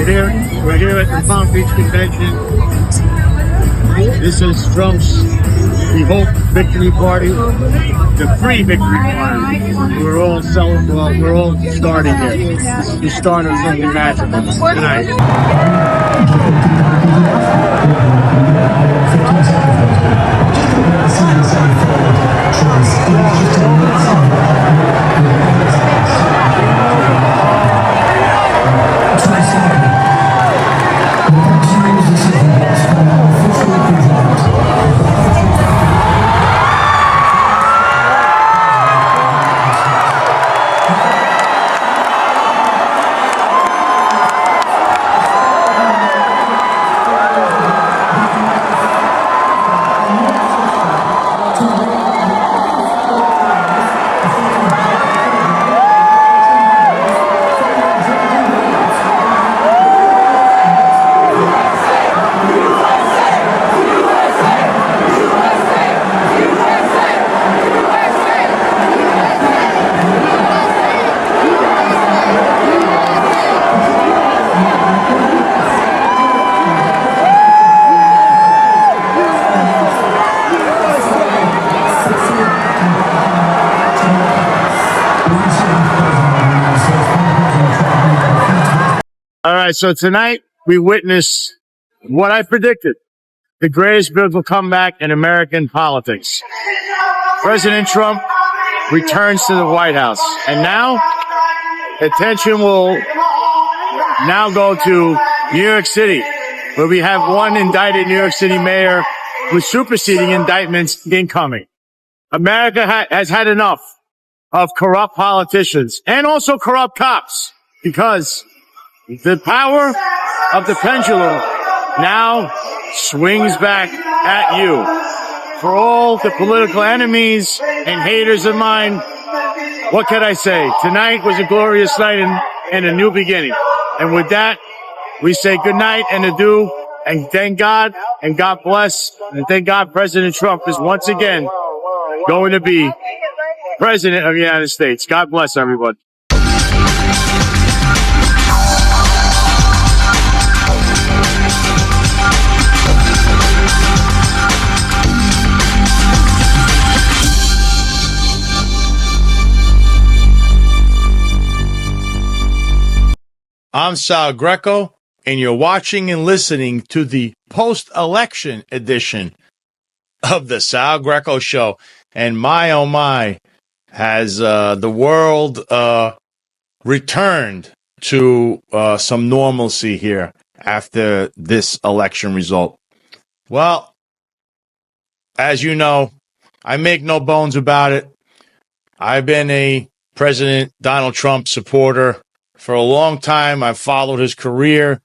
We're here at the Palm Beach Convention. This is Trump's, we hope, victory party, the pre-victory party. We're all celebrating. Well, we're all starting here. The start of something magical tonight. All right, so tonight we witness what I predicted, the greatest biblical comeback in American politics. President Trump returns to the White House, and now attention will now go to New York City, where we have one indicted New York City mayor with superseding indictments incoming. America has had enough of corrupt politicians and also corrupt cops, because the power of the pendulum now swings back at you. For all the political enemies and haters of mine, what can I say? Tonight was a glorious night and a new beginning. And with that, we say good night and adieu, and thank God and God bless, and thank God President Trump is once again going to be President of the United States. God bless everyone. I'm Sal Greco, and you're watching and listening to the post-election edition of the Sal Greco Show. And my, oh my, has the world returned to some normalcy here after this election result? Well, as you know, I make no bones about it. I've been a President Donald Trump supporter for a long time. I've followed his career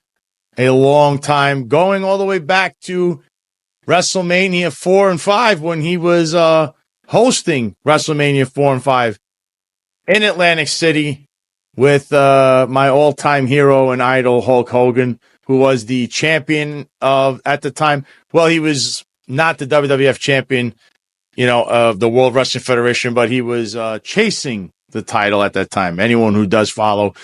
a long time, going all the way back to WrestleMania 4 and 5 when he was hosting WrestleMania 4 and 5 in Atlantic City with my all-time hero and idol, Hulk Hogan, who was the champion of, at the time, well, he was not the WWF champion, of the World Wrestling Federation, but he was chasing the title at that time. Anyone who does follow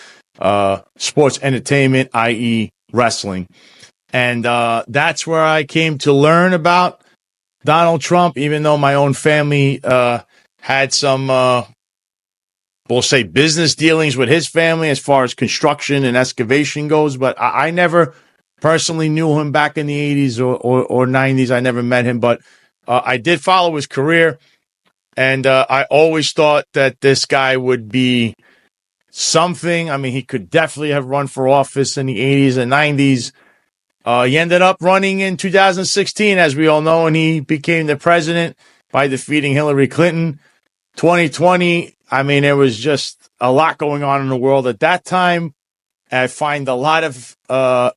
sports entertainment, i.e. wrestling. And that's where I came to learn about Donald Trump, even though my own family had some, we'll say, business dealings with his family as far as construction and excavation goes. But I never personally knew him back in the 80s or 90s. I never met him, but I did follow his career. And I always thought that this guy would be something. I mean, he could definitely have run for office in the 80s and 90s. He ended up running in 2016, as we all know, and he became the president by defeating Hillary Clinton. 2020, I mean, there was just a lot going on in the world at that time. I find a lot of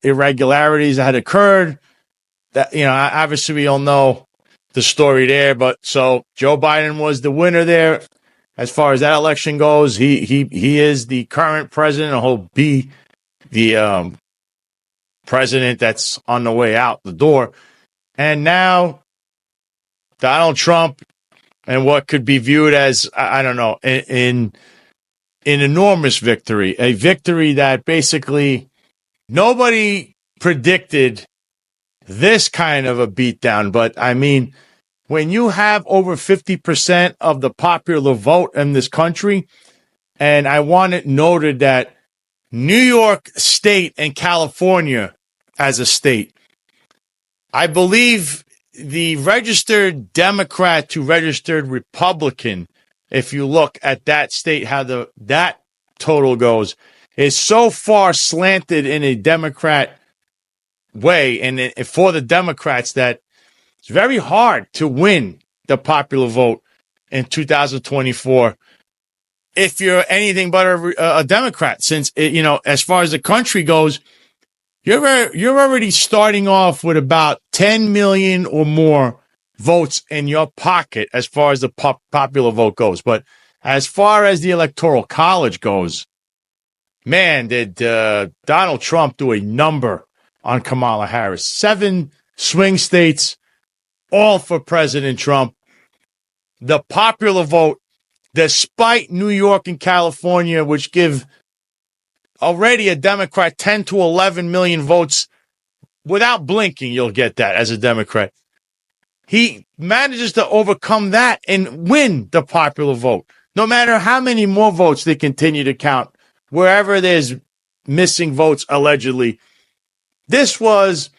irregularities that had occurred. That, obviously we all know the story there. But so Joe Biden was the winner there. As far as that election goes, he is the current president, and he'll be the president that's on the way out the door. And now Donald Trump, and what could be viewed as, I don't know, an enormous victory, a victory that basically nobody predicted this kind of a beatdown. But I mean, when you have over 50% of the popular vote in this country, and I want it noted that New York State and California as a state, I believe the registered Democrat to registered Republican, if you look at that state, how that total goes, is so far slanted in a Democrat way and for the Democrats that it's very hard to win the popular vote in 2024 if you're anything but a Democrat, since, as far as the country goes, you're already starting off with about 10 million or more votes in your pocket as far as the popular vote goes. But as far as the Electoral College goes, man, did Donald Trump do a number on Kamala Harris. 7 swing states, all for President Trump. The popular vote, despite New York and California, which give already a Democrat 10 to 11 million votes, without blinking, you'll get that as a Democrat. He manages to overcome that and win the popular vote, no matter how many more votes they continue to count, wherever there's missing votes, allegedly. This was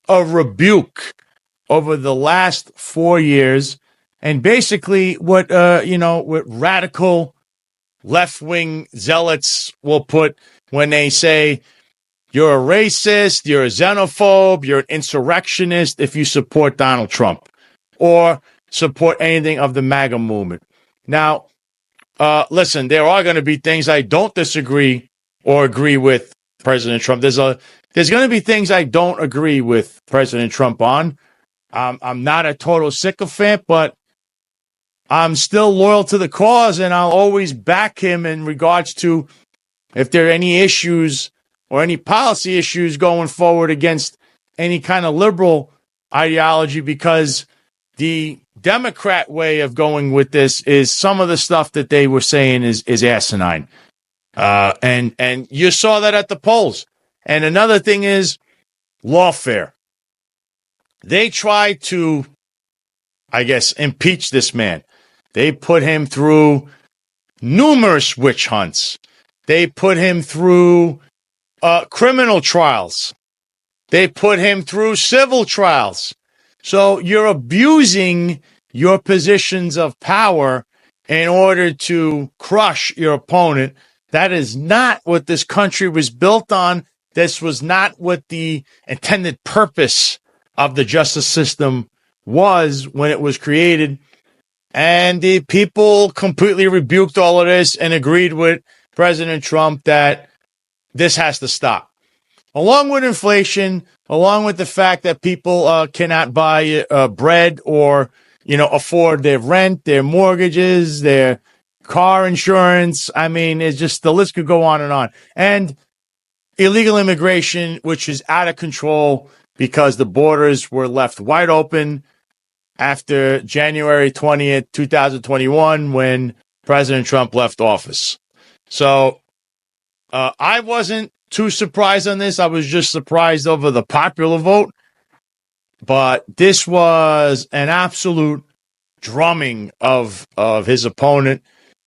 a rebuke over the last 4 years, and basically what radical left-wing zealots will put when they say you're a racist, you're a xenophobe, you're an insurrectionist if you support Donald Trump or support anything of the MAGA movement. Now, listen, there are going to be things I don't disagree or agree with President Trump. There's going to be things I don't agree with President Trump on. I'm not a total sycophant, but I'm still loyal to the cause, and I'll always back him in regards to if there are any issues or any policy issues going forward against any kind of liberal ideology, because the Democrat way of going with this is some of the stuff that they were saying is asinine. And you saw that at the polls. And another thing is lawfare. They tried to, I guess, impeach this man. They put him through numerous witch hunts. They put him through criminal trials. They put him through civil trials. So you're abusing your positions of power in order to crush your opponent. That is not what this country was built on. This was not what the intended purpose of the justice system was when it was created. And the people completely rebuked all of this and agreed with President Trump that this has to stop. Along with inflation, along with the fact that people cannot buy bread or, afford their rent, their mortgages, their car insurance. I mean, it's just, the list could go on. And illegal immigration, which is out of control because the borders were left wide open after January 20th, 2021, when President Trump left office. So I wasn't too surprised on this. I was just surprised over the popular vote. But this was an absolute drumming of his opponent.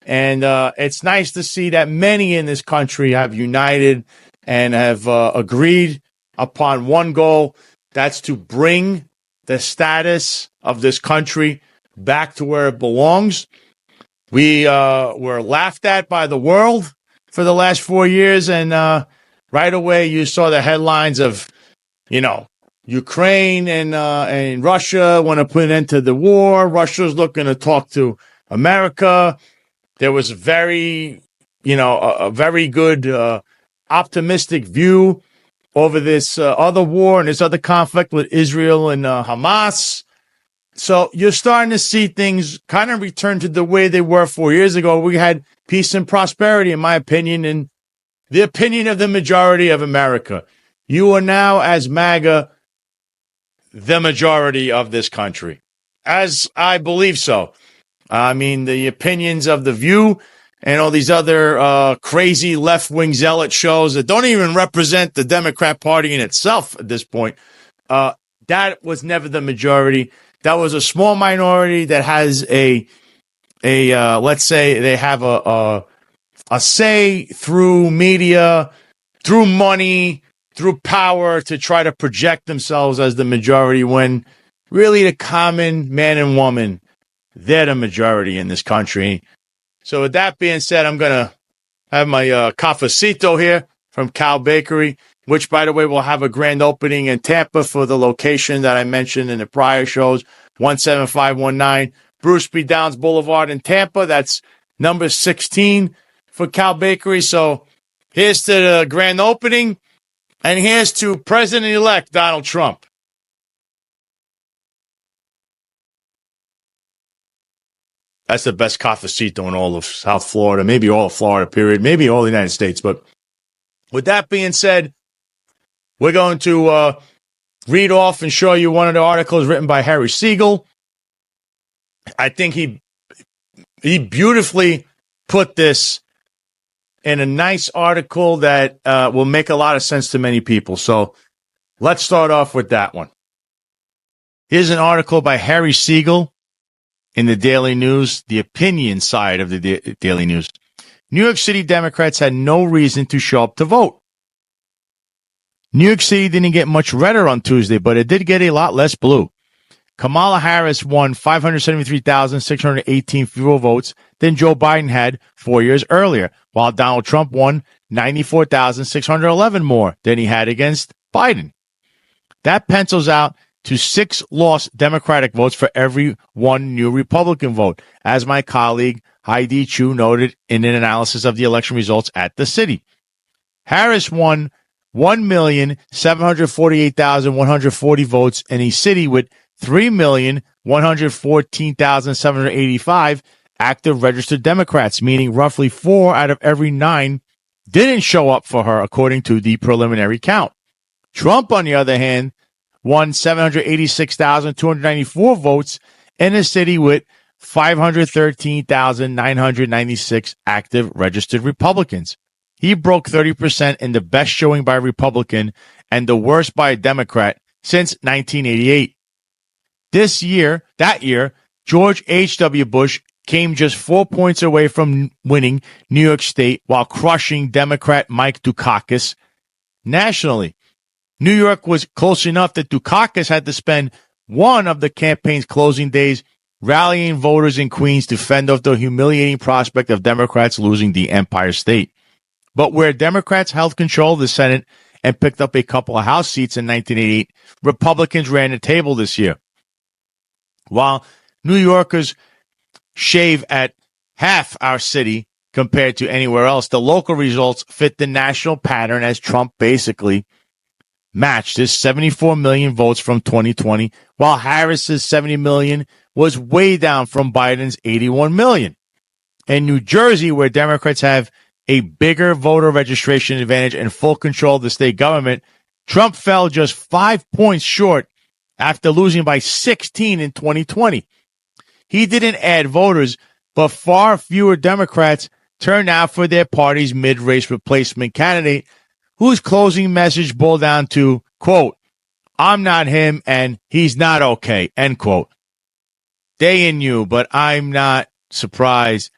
And it's nice to see that many in this country have united and have agreed upon one goal. That's to bring the status of this country back to where it belongs. We were laughed at by the world for the last 4 years, and right away you saw the headlines of, Ukraine and Russia want to put an end to the war. Russia's looking to talk to America. There was a very good optimistic view over this other war and this other conflict with Israel and Hamas. So you're starting to see things kind of return to the way they were 4 years ago. We had peace and prosperity, in my opinion, and the opinion of the majority of America. You are now, as MAGA, the majority of this country, as I believe so. I mean, the opinions of The View and all these other crazy left-wing zealot shows that don't even represent the Democrat Party in itself at this point. That was never the majority. That was a small minority that has a let's say they have a say through media, through money, through power to try to project themselves as the majority when really the common man and woman, they're the majority in this country. So with that being said, I'm going to have my cafecito here from Cal Bakery, which, by the way, will have a grand opening in Tampa for the location that I mentioned in the prior shows, 17519 Bruce B. Downs Boulevard in Tampa. That's number 16 for Cal Bakery. So here's to the grand opening, and here's to President-elect Donald Trump. That's the best cafecito in all of South Florida, maybe all of Florida, period, maybe all the United States. But with that being said, we're going to read off and show you one of the articles written by Harry Siegel. I think he beautifully put this in a nice article that will make a lot of sense to many people. So let's start off with that one. Here's an article by Harry Siegel in the Daily News, the opinion side of the Daily News. New York City Democrats had no reason to show up to vote. New York City didn't get much redder on Tuesday, but it did get a lot less blue. Kamala Harris won 573,618 fewer votes than Joe Biden had 4 years earlier, while Donald Trump won 94,611 more than he had against Biden. That pencils out to 6 lost Democratic votes for every 1 new Republican vote, as my colleague Heidi Chu noted in an analysis of the election results at the city. Harris won 1,748,140 votes in a city with 3,114,785 active registered Democrats, meaning roughly 4 out of every 9 didn't show up for her, according to the preliminary count. Trump, on the other hand, won 786,294 votes in a city with 513,996 active registered Republicans. He broke 30% in the best showing by a Republican and the worst by a Democrat since 1988. That year, George H.W. Bush came just 4 points away from winning New York State while crushing Democrat Mike Dukakis nationally. New York was close enough that Dukakis had to spend one of the campaign's closing days rallying voters in Queens to fend off the humiliating prospect of Democrats losing the Empire State. But where Democrats held control of the Senate and picked up a couple of House seats in 1988, Republicans ran the table this year. While New Yorkers shave at half our city compared to anywhere else, the local results fit the national pattern as Trump basically matched his 74 million votes from 2020, while Harris's 70 million was way down from Biden's 81 million. In New Jersey, where Democrats have a bigger voter registration advantage and full control of the state government, Trump fell just 5 points short after losing by 16 in 2020. He didn't add voters, but far fewer Democrats turned out for their party's mid-race replacement candidate, whose closing message boiled down to, quote, "I'm not him and he's not okay," end quote. They and you, but I'm not surprised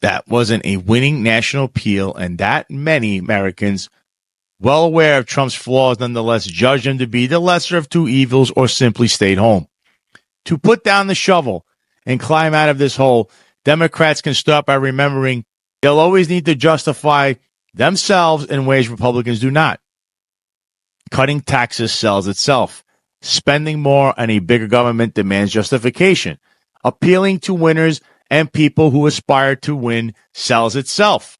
that wasn't a winning national appeal, and that many Americans, well aware of Trump's flaws, nonetheless judged him to be the lesser of two evils or simply stayed home. To put down the shovel and climb out of this hole, Democrats can start by remembering they'll always need to justify themselves in ways Republicans do not. Cutting taxes sells itself. Spending more and a bigger government demands justification. Appealing to winners and people who aspire to win sells itself.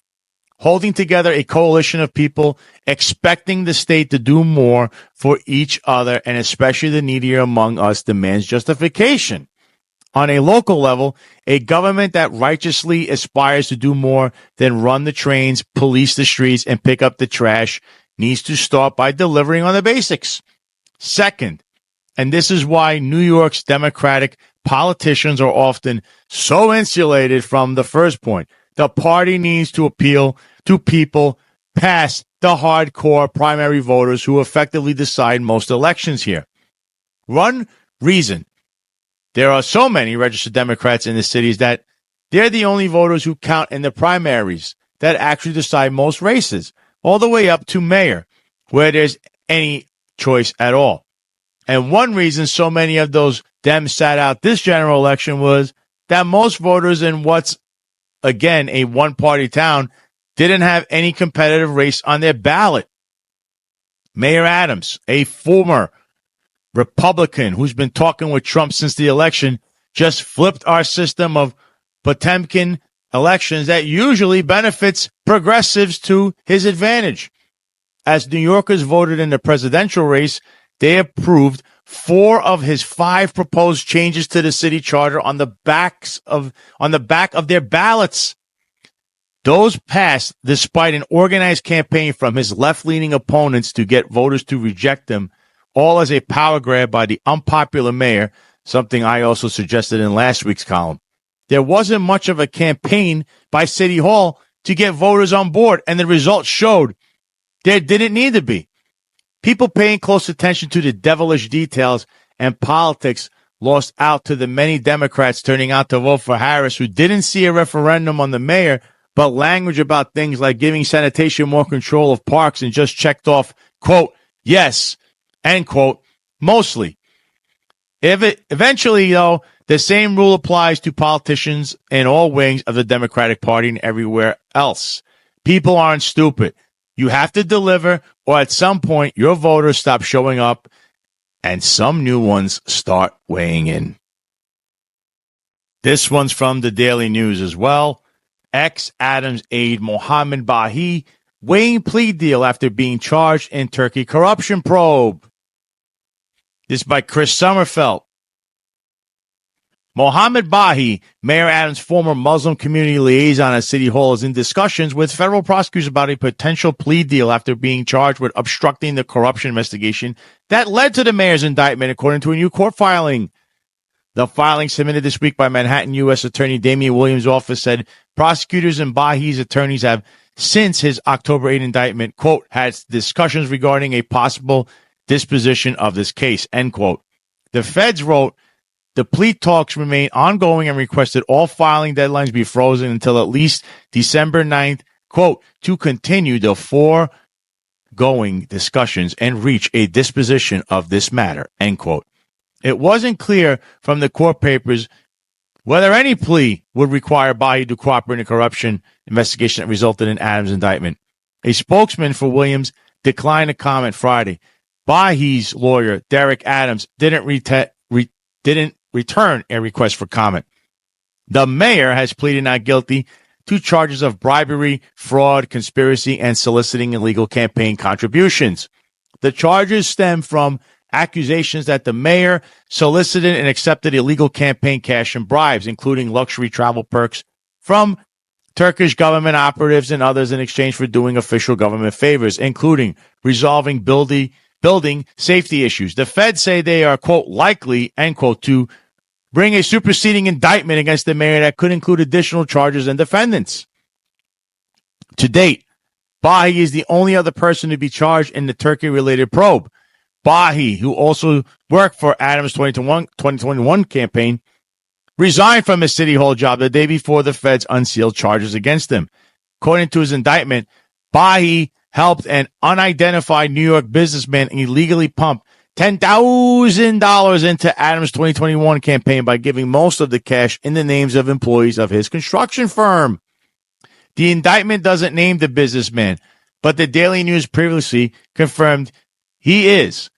Holding together a coalition of people expecting the state to do more for each other and especially the needier among us demands justification. On a local level, a government that righteously aspires to do more than run the trains, police the streets, and pick up the trash needs to start by delivering on the basics. Second, and this is why New York's Democratic politicians are often so insulated from the first point. The party needs to appeal to people past the hardcore primary voters who effectively decide most elections here. One reason there are so many registered Democrats in the city is that they're the only voters who count in the primaries that actually decide most races, all the way up to mayor, where there's any choice at all. And one reason so many of those Dems sat out this general election was that most voters in what's, again, a one-party town didn't have any competitive race on their ballot. Mayor Adams, a former Republican who's been talking with Trump since the election, just flipped our system of Potemkin elections that usually benefits progressives to his advantage. As New Yorkers voted in the presidential race, they approved 4 of his 5 proposed changes to the city charter on the back of their ballots. Those passed despite an organized campaign from his left-leaning opponents to get voters to reject them, all as a power grab by the unpopular mayor, something I also suggested in last week's column. There wasn't much of a campaign by City Hall to get voters on board, and the results showed there didn't need to be. People paying close attention to the devilish details and politics lost out to the many Democrats turning out to vote for Harris who didn't see a referendum on the mayor, but language about things like giving sanitation more control of parks and just checked off, quote, yes, end quote, mostly. Eventually, though, the same rule applies to politicians in all wings of the Democratic Party and everywhere else. People aren't stupid. You have to deliver, or at some point, your voters stop showing up and some new ones start weighing in. This one's from the Daily News as well. Ex-Adams aide Mohammed Bahi weighing plea deal after being charged in Turkey corruption probe. This by Chris Sommerfeld. Mohammed Bahi, Mayor Adams' former Muslim community liaison at City Hall, is in discussions with federal prosecutors about a potential plea deal after being charged with obstructing the corruption investigation that led to the mayor's indictment, according to a new court filing. The filing submitted this week by Manhattan U.S. Attorney Damian Williams' office said prosecutors and Bahi's attorneys have, since his October 8 indictment, quote, had discussions regarding a possible disposition of this case, end quote. The feds wrote, the plea talks remain ongoing and requested all filing deadlines be frozen until at least December 9th, quote, to continue the foregoing discussions and reach a disposition of this matter, end quote. It wasn't clear from the court papers whether any plea would require Bahi to cooperate in a corruption investigation that resulted in Adams' indictment. A spokesman for Williams declined to comment Friday. Bahi's lawyer, Derek Adams, didn't return a request for comment. The mayor has pleaded not guilty to charges of bribery, fraud, conspiracy, and soliciting illegal campaign contributions. The charges stem from accusations that the mayor solicited and accepted illegal campaign cash and bribes, including luxury travel perks from Turkish government operatives and others in exchange for doing official government favors, including resolving building safety issues. The feds say they are, quote, likely, end quote, to bring a superseding indictment against the mayor that could include additional charges and defendants. To date, Bahi is the only other person to be charged in the Turkey-related probe. Bahi, who also worked for Adams' 2021 campaign, resigned from his City Hall job the day before the feds unsealed charges against him. According to his indictment, Bahi helped an unidentified New York businessman illegally pump $10,000 into Adams' 2021 campaign by giving most of the cash in the names of employees of his construction firm. The indictment doesn't name the businessman, but the Daily News previously confirmed he is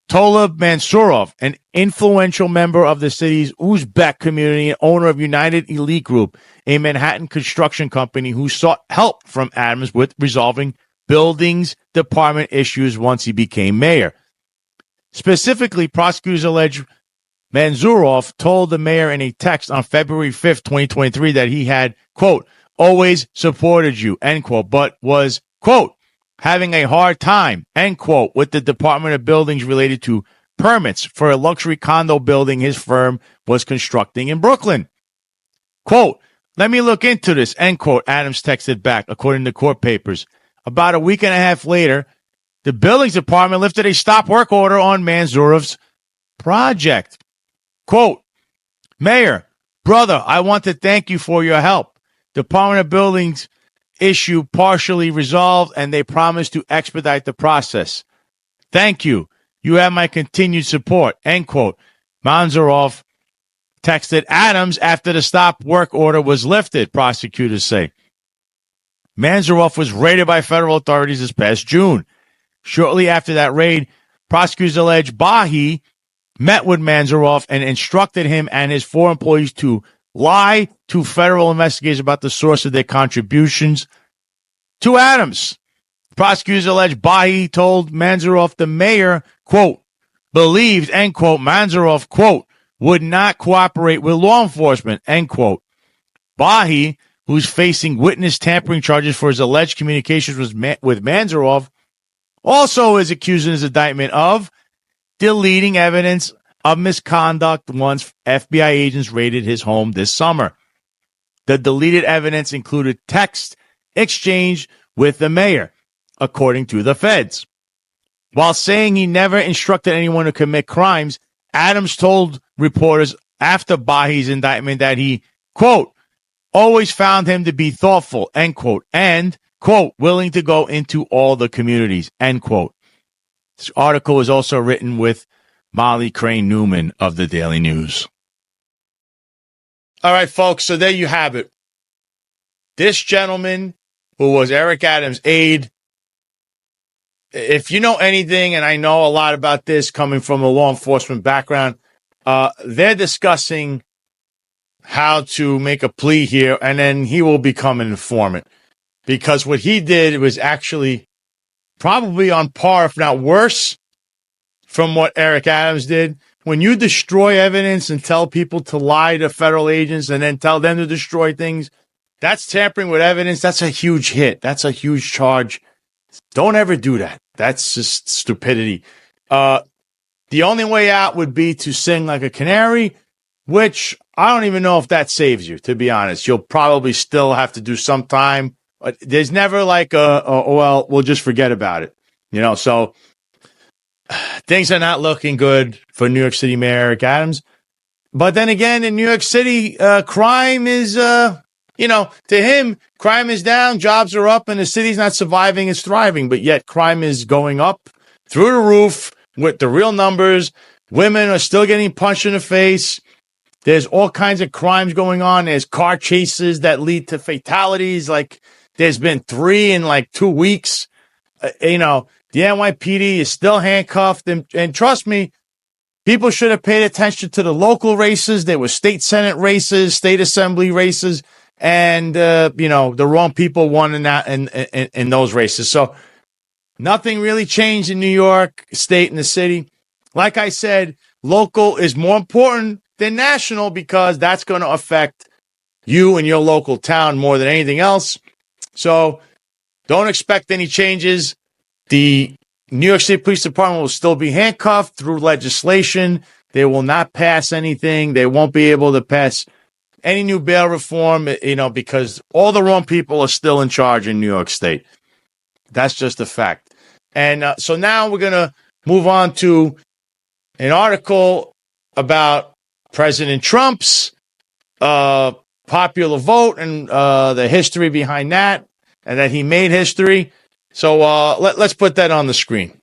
Tolib Mansurov, an influential member of the city's Uzbek community and owner of United Elite Group, a Manhattan construction company who sought help from Adams with resolving buildings department issues once he became mayor. Specifically, prosecutors allege Mansurov told the mayor in a text on February 5th, 2023, that he had, quote, always supported you, end quote, but was, quote, having a hard time, end quote, with the Department of Buildings related to permits for a luxury condo building his firm was constructing in Brooklyn. Quote, let me look into this, end quote, Adams texted back, according to court papers. About a week and a half later, the buildings department lifted a stop work order on Manzurov's project. Quote, Mayor, brother, I want to thank you for your help. Department of Buildings issue partially resolved, and they promised to expedite the process. Thank you. You have my continued support, end quote. Manzarov texted Adams after the stop work order was lifted, prosecutors say. Manzarov was raided by federal authorities this past June. Shortly after that raid, prosecutors allege Bahi met with Manzarov and instructed him and his 4 employees to lie to federal investigators about the source of their contributions to Adams. Prosecutors allege Bahi told Manzarov the mayor, quote, believed, end quote, Manzarov, quote, would not cooperate with law enforcement, end quote. Bahi, who's facing witness tampering charges for his alleged communications with Manzarov, also is accused in his indictment of deleting evidence of misconduct once FBI agents raided his home this summer. The deleted evidence included text exchange with the mayor, according to the feds. While saying he never instructed anyone to commit crimes, Adams told reporters after Bahi's indictment that he, quote, always found him to be thoughtful, end quote, and, quote, willing to go into all the communities, end quote. This article was also written with Molly Crane Newman of the Daily News. All right, folks, so there you have it. This gentleman, who was Eric Adams' aide, if you know anything, and I know a lot about this coming from a law enforcement background, they're discussing how to make a plea here, and then he will become an informant. Because what he did was actually probably on par, if not worse, from what Eric Adams did. When you destroy evidence and tell people to lie to federal agents and then tell them to destroy things, that's tampering with evidence. That's a huge hit. That's a huge charge. Don't ever do that. That's just stupidity. The only way out would be to sing like a canary, which I don't even know if that saves you, to be honest. You'll probably still have to do some time. But there's never like well, we'll just forget about it. You know, so things are not looking good for New York City Mayor Eric Adams. But then again, in New York City, crime is, to him, crime is down, jobs are up, and the city's not surviving, it's thriving. But yet crime is going up through the roof with the real numbers. Women are still getting punched in the face. There's all kinds of crimes going on. There's car chases that lead to fatalities. Like, there's been 3 in like 2 weeks. The NYPD is still handcuffed. And trust me, people should have paid attention to the local races. There were state senate races, state assembly races, and, the wrong people won in those races. So nothing really changed in New York State and the city. Like I said, local is more important than national because that's going to affect you and your local town more than anything else. So don't expect any changes. The New York City Police Department will still be handcuffed through legislation. They will not pass anything. They won't be able to pass any new bail reform, because all the wrong people are still in charge in New York State. That's just a fact. And so now we're going to move on to an article about President Trump's popular vote and the history behind that, and that he made history. So let's put that on the screen.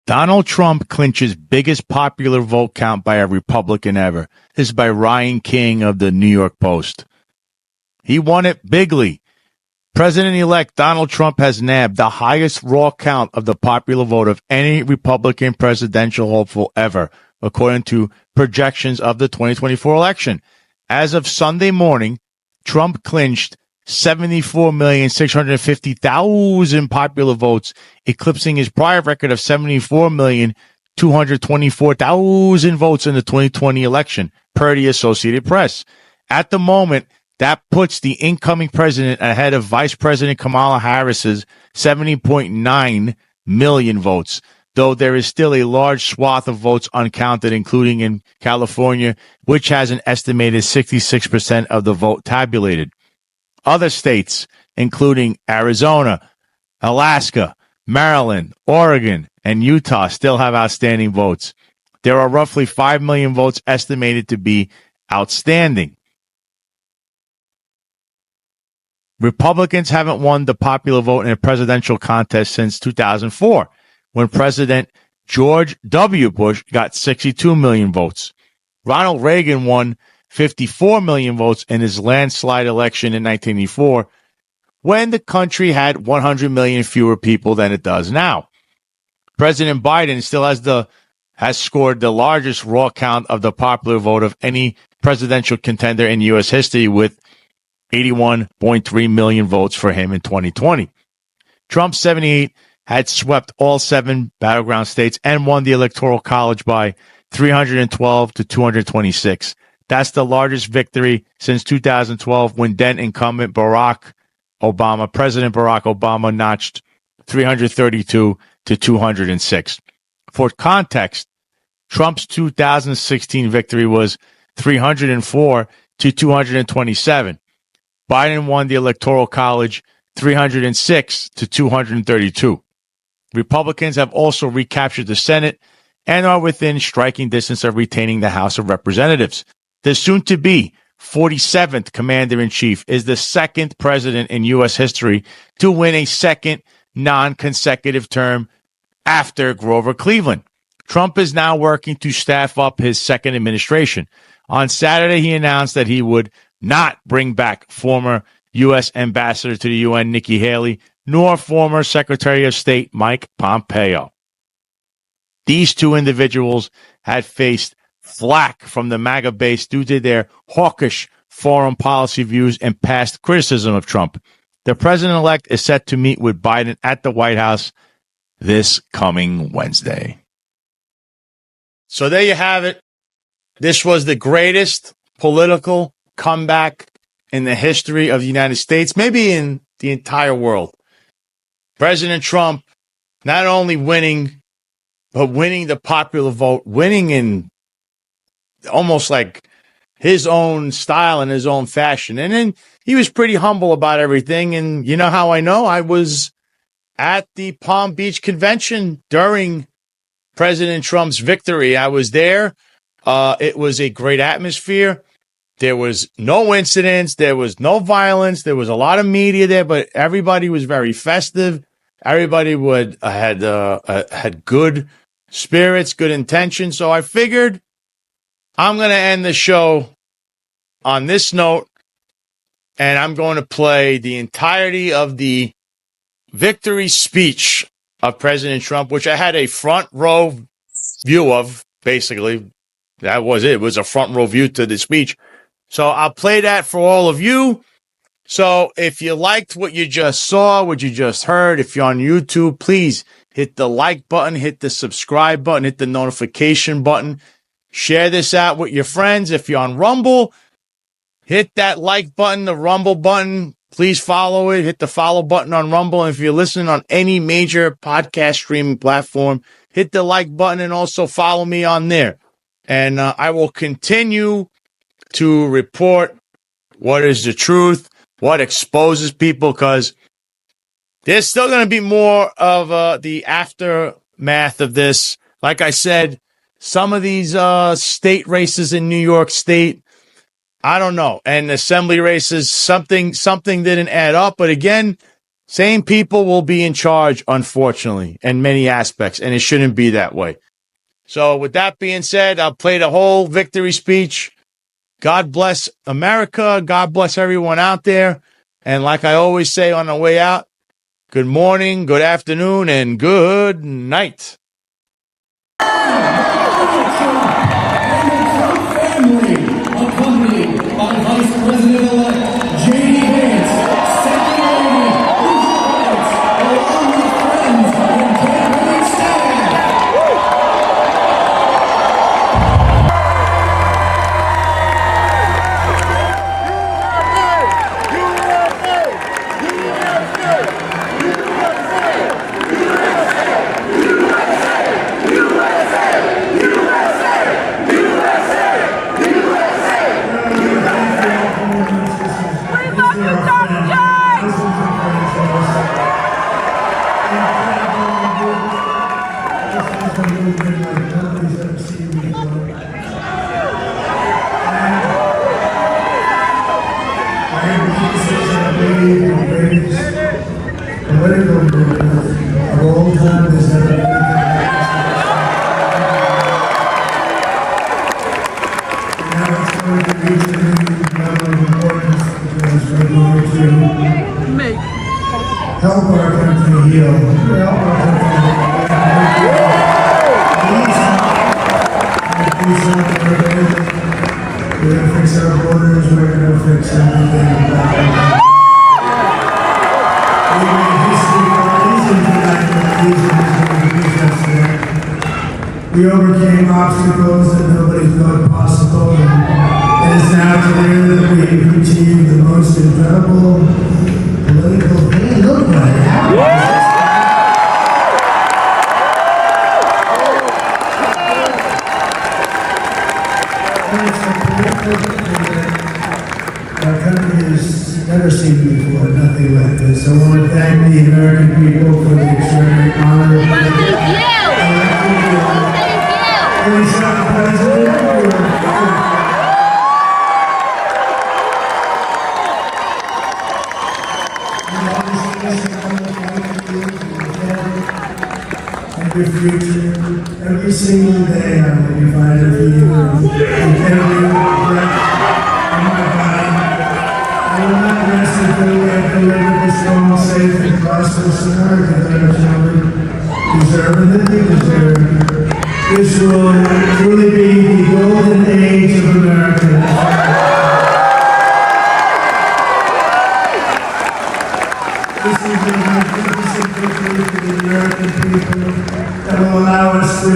Donald Trump clinches biggest popular vote count by a Republican ever. This is by Ryan King of the New York Post. He won it bigly. President-elect Donald Trump has nabbed the highest raw count of the popular vote of any Republican presidential hopeful ever, according to projections of the 2024 election. As of Sunday morning, Trump clinched 74,650,000 popular votes, eclipsing his prior record of 74,224,000 votes in the 2020 election, per the Associated Press. At the moment, that puts the incoming president ahead of Vice President Kamala Harris's 70.9 million votes. though there is still a large swath of votes uncounted, including in California, which has an estimated 66% of the vote tabulated. Other states, including Arizona, Alaska, Maryland, Oregon, and Utah, still have outstanding votes. There are roughly 5 million votes estimated to be outstanding. Republicans haven't won the popular vote in a presidential contest since 2004, when President George W. Bush got 62 million votes. Ronald Reagan won 54 million votes in his landslide election in 1984, when the country had 100 million fewer people than it does now. President Biden still has scored the largest raw count of the popular vote of any presidential contender in U.S. history, with 81.3 million votes for him in 2020. Trump, 78, had swept all 7 battleground states and won the Electoral College by 312 to 226. That's the largest victory since 2012, when then incumbent President Barack Obama, notched 332 to 206. For context, Trump's 2016 victory was 304 to 227. Biden won the Electoral College 306 to 232. Republicans have also recaptured the Senate and are within striking distance of retaining the House of Representatives. The soon-to-be 47th Commander-in-Chief is the second president in U.S. history to win a second non-consecutive term after Grover Cleveland. Trump is now working to staff up his second administration. On Saturday, he announced that he would not bring back former U.S. Ambassador to the UN Nikki Haley, nor former Secretary of State Mike Pompeo. These two individuals had faced flack from the MAGA base due to their hawkish foreign policy views and past criticism of Trump. The president-elect is set to meet with Biden at the White House this coming Wednesday. So there you have it. This was the greatest political comeback in the history of the United States, maybe in the entire world. President Trump not only winning, but winning the popular vote, winning in almost like his own style and his own fashion. And then he was pretty humble about everything. And you know how I know? I was at the Palm Beach convention during President Trump's victory. I was there. It was a great atmosphere. There was no incidents. There was no violence. There was a lot of media there, but everybody was very festive. Everybody had good spirits, good intentions. So I figured I'm going to end the show on this note, and I'm going to play the entirety of the victory speech of President Trump, which I had a front row view of, basically. That was it. It was a front row view to the speech. So I'll play that for all of you. So if you liked what you just saw, what you just heard, if you're on YouTube, please hit the like button, hit the subscribe button, hit the notification button. Share this out with your friends. If you're on Rumble, hit that like button, the Rumble button. Please follow it. Hit the follow button on Rumble. And if you're listening on any major podcast streaming platform, hit the like button and also follow me on there. And I will continue to report what is the truth, what exposes people, because there's still going to be more of the aftermath of this. Like I said, some of these state races in New York State, I don't know, and assembly races, something didn't add up. But again, same people will be in charge, unfortunately, in many aspects, and it shouldn't be that way. So with that being said, I'll play the whole victory speech. God bless America. God bless everyone out there. And like I always say on the way out, good morning, good afternoon, and good night. Family, accompanied by Vice President-elect J.D. Vance, Second Lady, Vance, along with friends and campaign staff. USA! a movement like nobody's ever seen before. I believe in the greatest political movement of all time has ever been. Now it's going to reach a new level of importance because we're going to help our country heal. Help our country heal. We're going to fix our borders, we're going to fix everything about it. We made history for a reason tonight, and the reason is going to use us today. We overcame obstacles that nobody thought possible, and it is now clear that we have achieved the most incredible political thing. Look what happened. Our country has never seen before, nothing like this. I want to thank the American people for the extraordinary honor. Thank you. Every future, every single day I will be fighting for you in every breath of my body. I will not rest until we have delivered the strong, safe, and prosperous America that our children deserve and that they deserve. This will truly be the golden age of America. This is a magnificent victory for the American people that will allow us to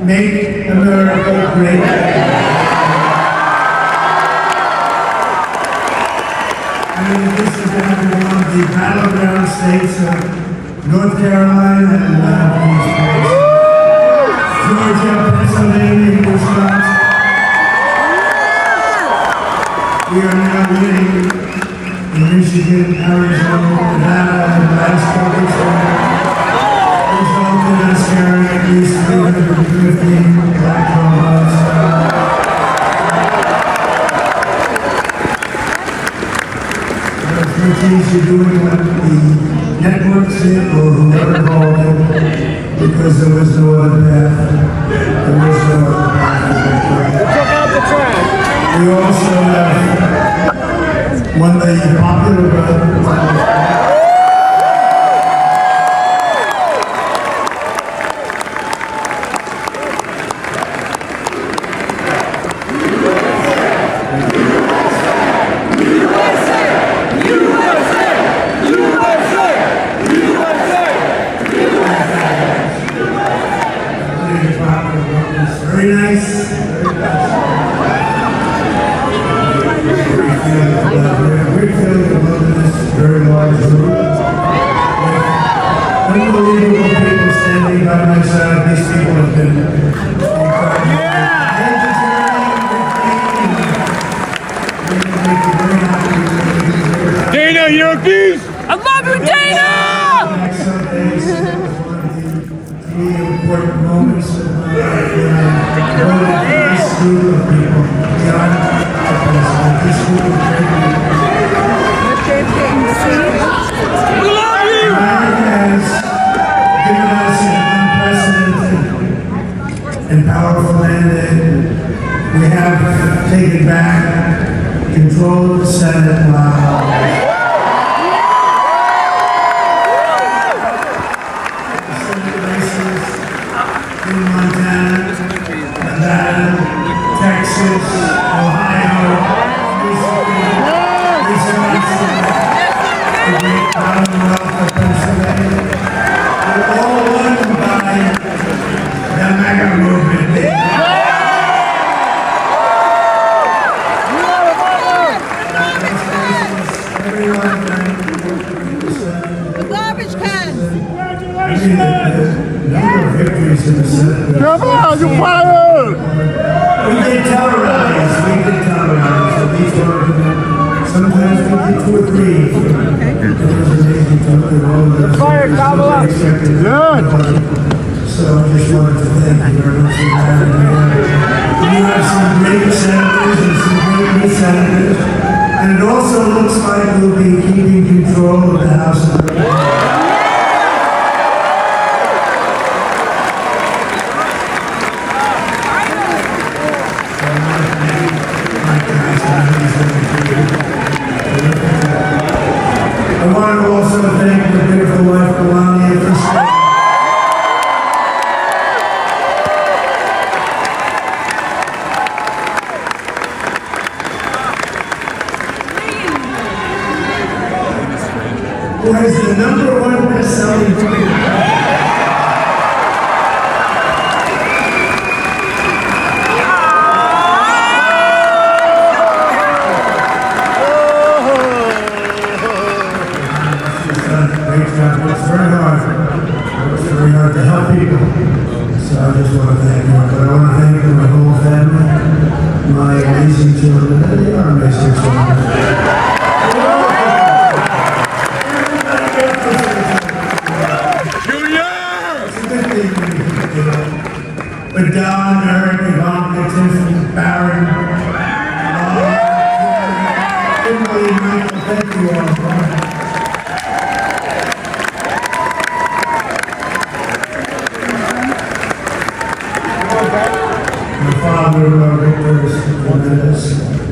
make America great again. I mean, this is going to be one of the battleground states of North Carolina and Georgia, Pennsylvania, and Wisconsin. We are now winning in Michigan, Arizona, Nevada, and Alaska, resulting in us carrying at least 350 black robots. You're doing what the networks did or whoever called it, because there was no other path. There was no other path. Check out the track. We also have one of the popular very nice. Great feeling of love in this very large room. Unbelievable people standing by my side. These people have been Dana, you're a beast! I love you, Dana! Some days, one of the three important moments of my life when I voted for this group of people. This group of people. We love you! America has given us an unprecedented and powerful mandate. We have taken back control of the Senate while in Montana, Nevada, Texas, Ohio, Michigan, Wisconsin, the great Commonwealth of Pennsylvania, were all won by the MAGA movement. The garbage cans. Number of victories in the Senate. Come on, you fired! We did terrorize, so these were Sometimes we get 2 or 3. Fire, gobble up. Good. So I just wanted to thank you very much for having me. You have some great senators and some great new senators. And it also looks like we'll be keeping control of the House of Representatives. I want to also thank my beautiful wife, Melania, for staying. Who has the #1 best-selling book. It's very hard. It's very hard to help people. So I just want to thank you. But I want to thank my whole family, my amazing children. They are amazing children. But Don, Eric, Ivanka, Tiffany, Barry, Kimberly, Michael, thank you all. My father, Victor, is tremendous,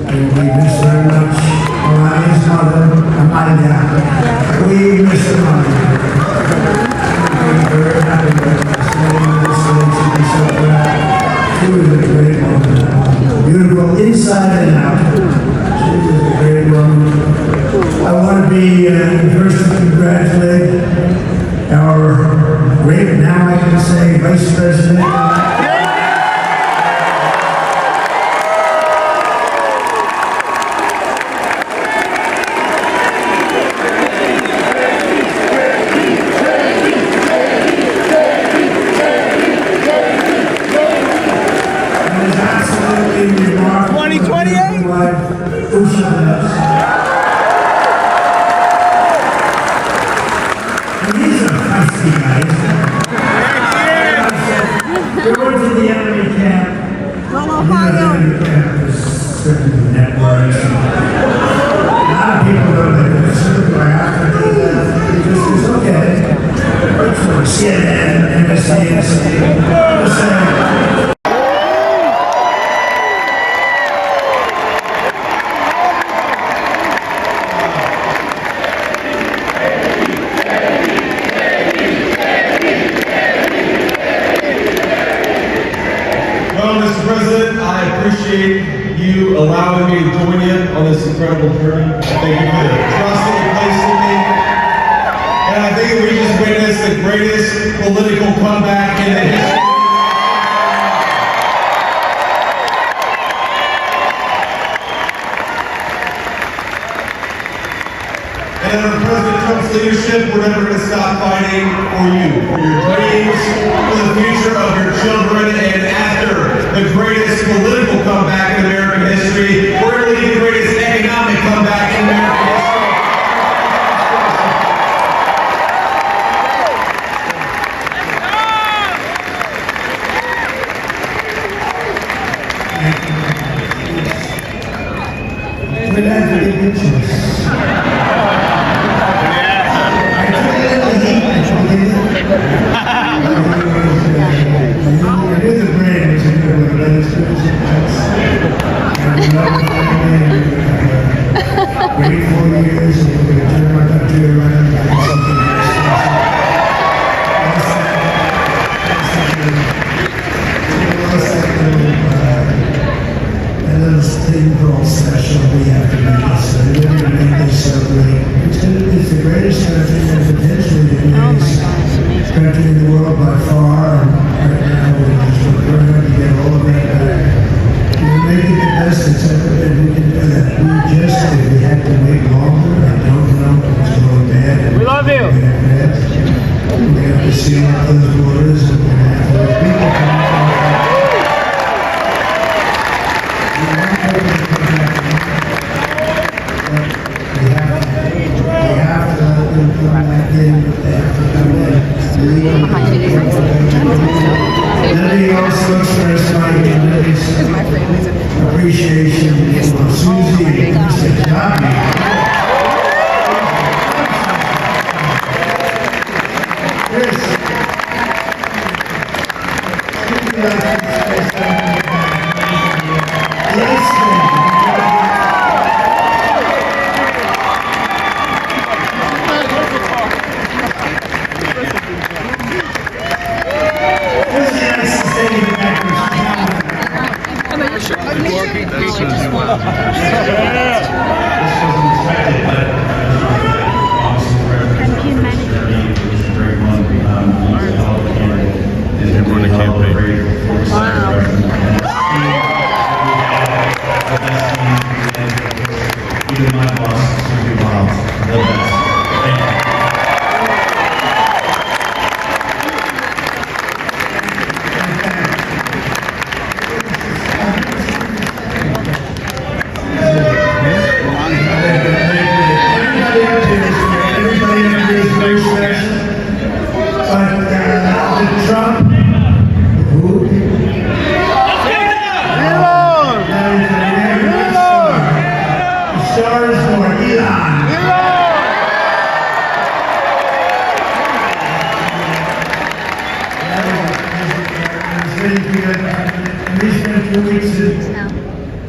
and we miss very much Melania's mother, Amalia. We miss her mother. I'm very happy that she's staying in this city. She'll be so proud. She was a great woman. Beautiful inside and out. She was a great woman. I want to be first to congratulate our great, now I can say, Vice President. Going to the enemy camp. Ohio. Certain networks. A lot of people don't like this. I have to do that. It's okay. It's for CNN, MSNBC. Well, Mr. President, I appreciate you allowing me to join you on this incredible journey. Thank you for the trust that you placed in me. And I think that we just witnessed the greatest political comeback in the history. And under President Trump's leadership, we're never going to stop fighting for you, for your dreams, for the future of your children, and after the greatest political comeback in American history, we're going to lead the greatest economic comeback in American history. Special we have to make this. We're going to make this so great. It's the greatest country and potentially the greatest country in the world by far. And right now we're going to get all of that back. We're making the best that's ever been. We can do that. We just, if we had to wait longer, I don't know. It's going bad. We love you. We have to see out those borders and we're going to have to let people come back. Let me also express my tremendous appreciation for Susie and Mr. Johnny. Yes.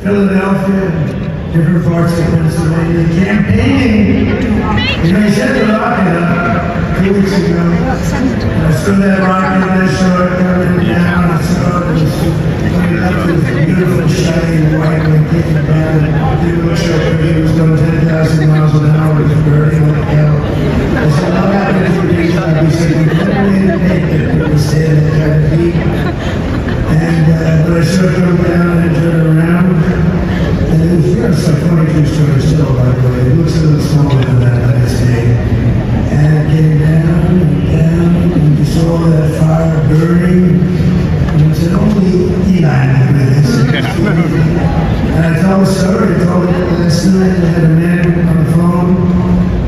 Philadelphia, different parts of Pennsylvania, campaigning. You know, he said the rocket up 2 weeks ago. I saw that rocket, and I saw it coming down. I saw it was coming up with beautiful, shiny white, and kicking down. It didn't look so pretty. It was going 10,000 miles an hour. It was burning like hell. I said, what happened to the people? He said, we put it in the paper. People stand there trying to beat. And but I saw it go down and turn around. And it was just like 22 stories still, by the way. It looks a little smaller than that last day. And it came down and down, and you saw that fire burning. And I said, only Eli can do this. And I told a story. I told it last night. I had a man on the phone,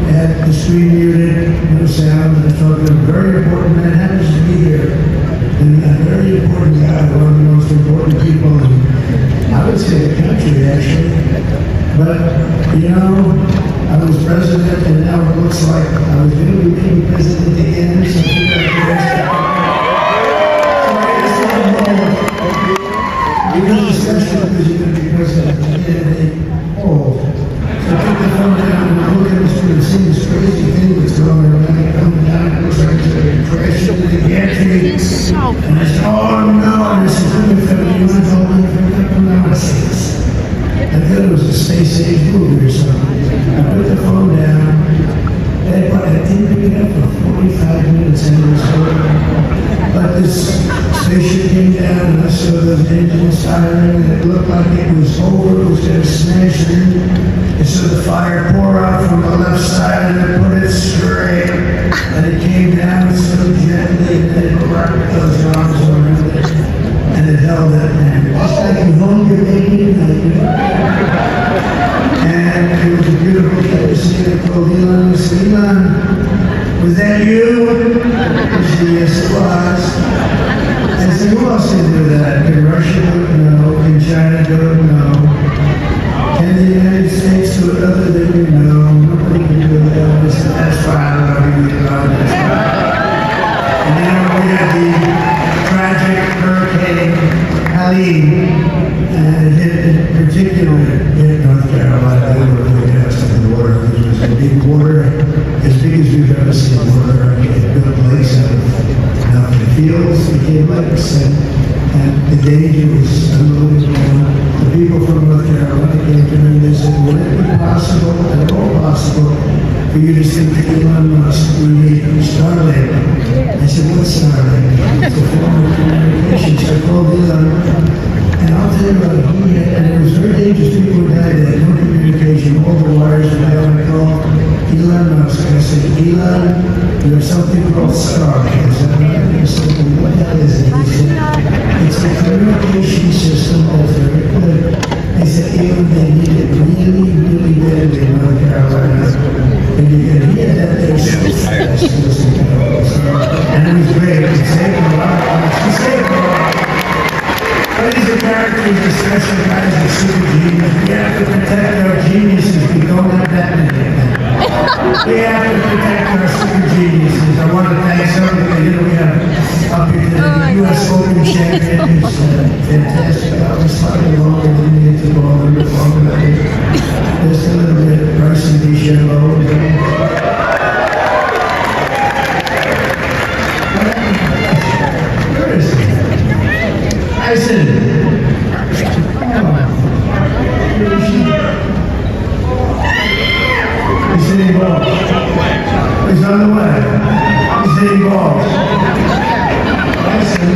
had the screen muted, no sound. And I told him, a very important man happens to be here. And a very important guy, one of the most important people in, I would say, the country, actually. But, you know, I was president, and now it looks like I was going to be being president again, so people have to rest out. So I just want to know, because especially because you're going to be president again, so I took the phone down and I look at the street and see this crazy thing that's going around, coming down, it looks like it's going to crash into the gantry. And I said, oh no, and I said, you want to hold me for a couple hours? I thought it was a space-age movie or something. I put the phone down, and I didn't pick it up for 45 minutes and it was over. But this spaceship came down and I saw those engines firing and it looked like it was over, it was going to smash in. I saw the fire pour out from the left side and it put it straight. And it came down so gently and then it wrapped those arms around it. And it held that man. Just like you hold your baby tonight. And it was a beautiful day to see it. I told Elon, I said, Elon, was that you? He said, yes, it was. I said, who else can do that? Can Russia do it? No. Can China do it? No. Can the United States do it other than you? No. Nobody can do it. I said, that's fine. I love you, Elon. That's fine. And then we had the tragic hurricane Helene, and it hit, particularly hit North Carolina. They were really fast in the water. It was a big water, as big as we've ever seen water. It built lakes out of nothing. Fields became lakes, and the danger was unbelievable. The people from North Carolina came to me and they said, would it be possible, at all possible, for you to think that Elon Musk would need Starlink? I said, what's Starlink? It's a form of communications. I called Elon, and I'll tell you what, and it was very dangerous. People died that no communication, all the wires were down. I called Elon Musk. I said, Elon, there's something called Starlink. I said, I said, what the hell is it? He said, it's a communication system that's very good. I said, Elon, they need it really, really badly in North Carolina. And you can hear that they're so fast. And it was great. fantastic. I was slightly longer than me at the ball. We were longer than me. Just a little bit. Bryson DeChambeau. Where is he? Bryson. He's hitting balls. He's on the way. He's hitting balls. Bryson.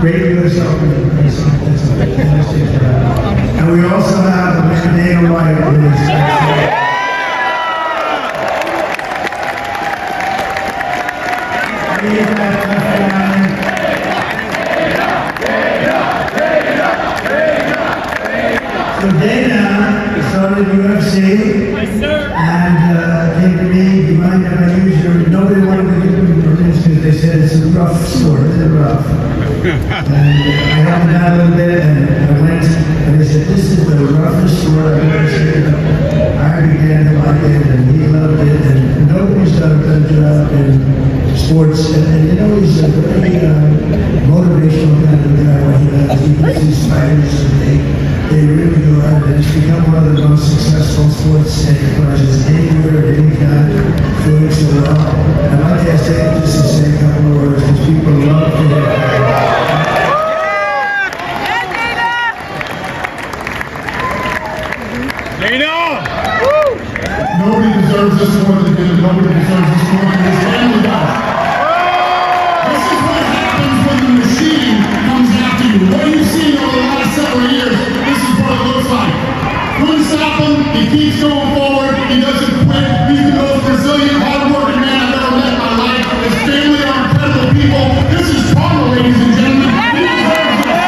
Great U.S. Open. That's a fantastic job. And we also have a Dana White who is so Dana started UFC and came to me, do you mind if I use your, nobody wanted to give me permission because they said it's a rough sport, it's rough. And I helped him out a little bit and I went and they said, this is the roughest sport I've ever seen. I began to like it and he loved it and nobody's done a good job in sports and you know he's a very motivational kind of guy when he does. You can see spiders and they really go out and it's become one of the most successful sports enterprises anywhere, at any time, doing so well. I'd like to ask Dave just to say a couple of words because people love to hear that. Nobody deserves this more than him. Nobody deserves this more than his family does. This is what happens when the machine comes after you. What you've seen over the last several years, this is what it looks like. Couldn't stop him. He keeps going forward. He doesn't quit. He's the most resilient, hard-working man I've ever met in my life. His family are incredible people. This is trauma, ladies and gentlemen. He deserves this.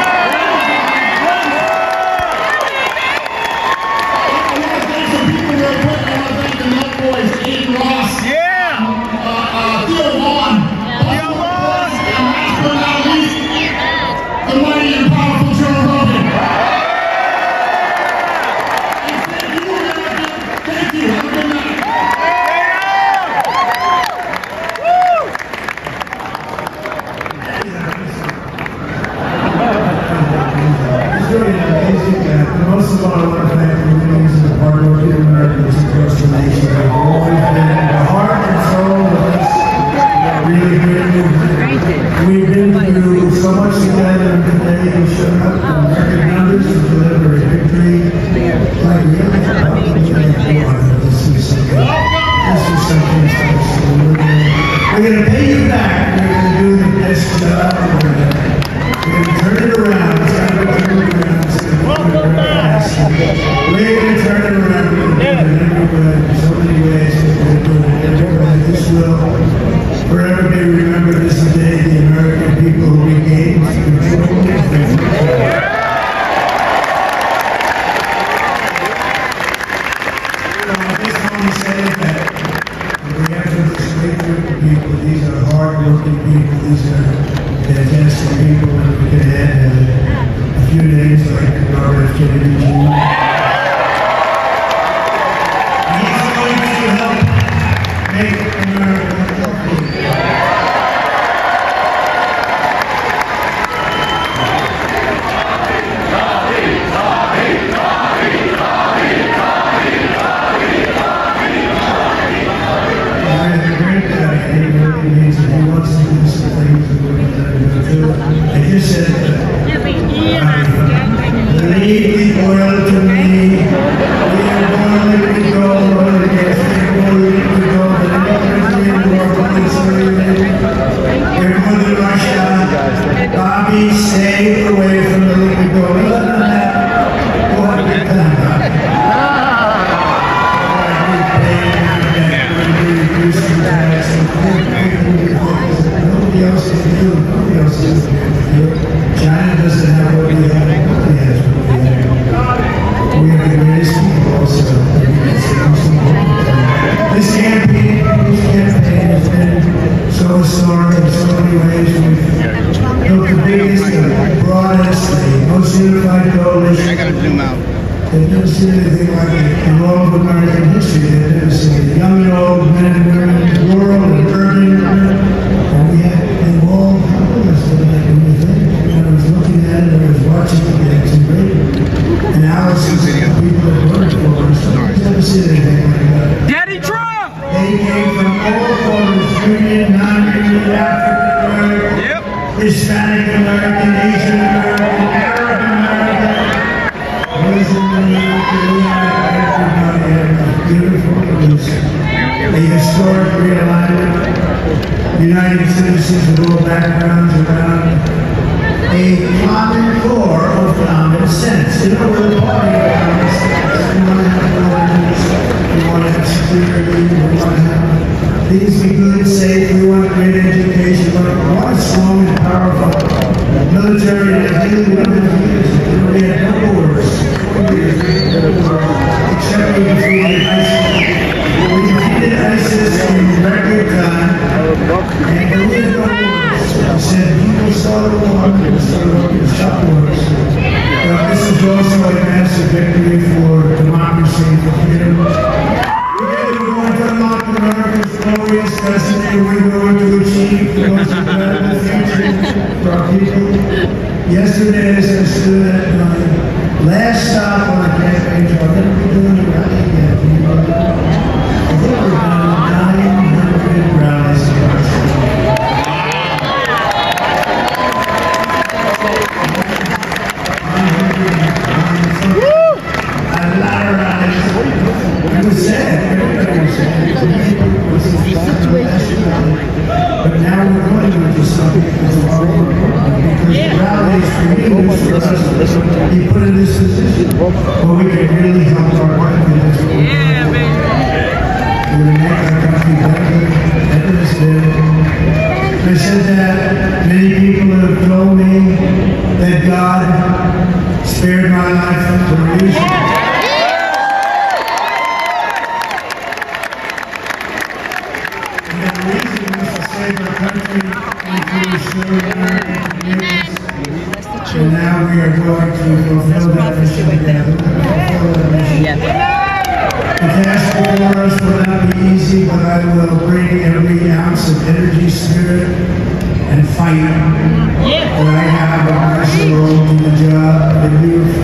Most of all, I want to thank the millions of hard-working Americans across the nation who have always been the heart and soul of this really great movement. We've been through so much together, and today we showed up in record numbers to deliver a victory like we have. This is something special. We're going to pay you back. We're going to do the best job. We're going to turn it around. It's got to be turned around. We're going to turn it around in so many ways. This will forever be remembered as the day the American people regained control. I just want to say that we have this great group of people. These are hard-working people. These are fantastic people. And we can add a few names like Robert Kennedy Jr. He's going to help make America healthy. I just said leave the oil to me. We are going to go over the gas. We're going to go over the We're going to Russia. Bobby, stay away from the liquid gold. Other than that, go on and get done, Bobby. Nobody else can do. China doesn't have what we have. you know, we're partying around this. We want to have orders, we want to have security, we want to have things be good, safe, we want great education, but we want strong and powerful military that really we don't have years. You know, we had no wars. Except we defeated ISIS. We defeated ISIS in record time, and we had no wars. We said, people saw the war, people saw the war, people stop wars. But this is also a massive victory for democracy, for freedom. We're going to unlock America's glorious destiny. We're going to achieve the most incredible future for our people. Yesterday, as I stood at my last stop on the campaign trail, I've never been doing a rally yet. I think we've done 900 rallies across the country. A lot of rallies. It was sad. Everybody was sad. But now we're going to do something that's far more important. Because rallies for me was for us to be put in this position where we can really help our country. That's what we're going to do. We're going to make our country better as been. I said that many people have told me that God spared my life for a reason. And now we are going to fulfill that mission together. The task before us will not be easy, but I will bring every ounce of energy, spirit, and fight that I have on my soul to the job that you've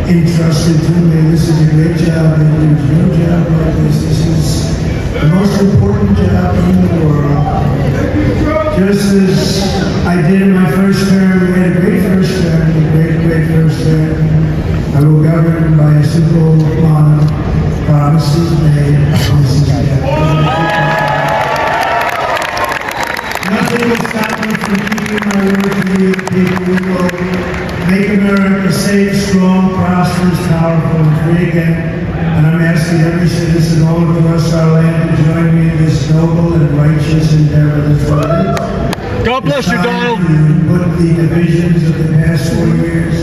entrusted to me. This is a great job, and there's no job like this. This is the most important job in the world. Just as I did in my first term, we had a great first term, great first term. I will govern by a simple motto: promises made, promises kept. Nothing will stop me from keeping my word to you, people. We will make America safe, strong, prosperous, powerful, and free again. And I'm asking every citizen all across our land to join me in this noble and righteous endeavor that's what it is. God bless you, Donald. Put the divisions of the past 4 years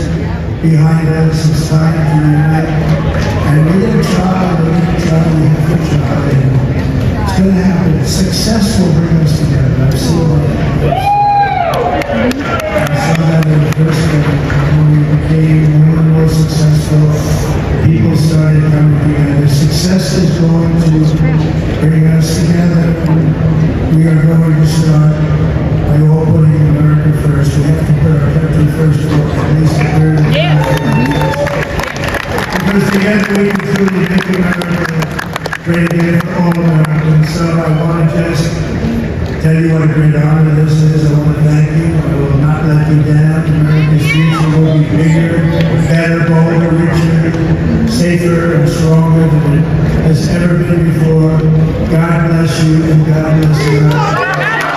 behind us. It's time to unite. And we're going to try, we have to try. It's going to happen. Success will bring us together. I've seen what happens. I saw that in the first when we became more and more successful, people started coming together. Success is going to bring us together. We are going to start by all putting America first. We have to put our country first for at least a third of the country. Because together we can truly make America great again for all Americans. So I want to just tell you what a great honor this is. I want to thank you. I will not let you down. America's future will be bigger, better, bolder, richer, safer, and stronger than it has ever been before. God bless you, and God bless America.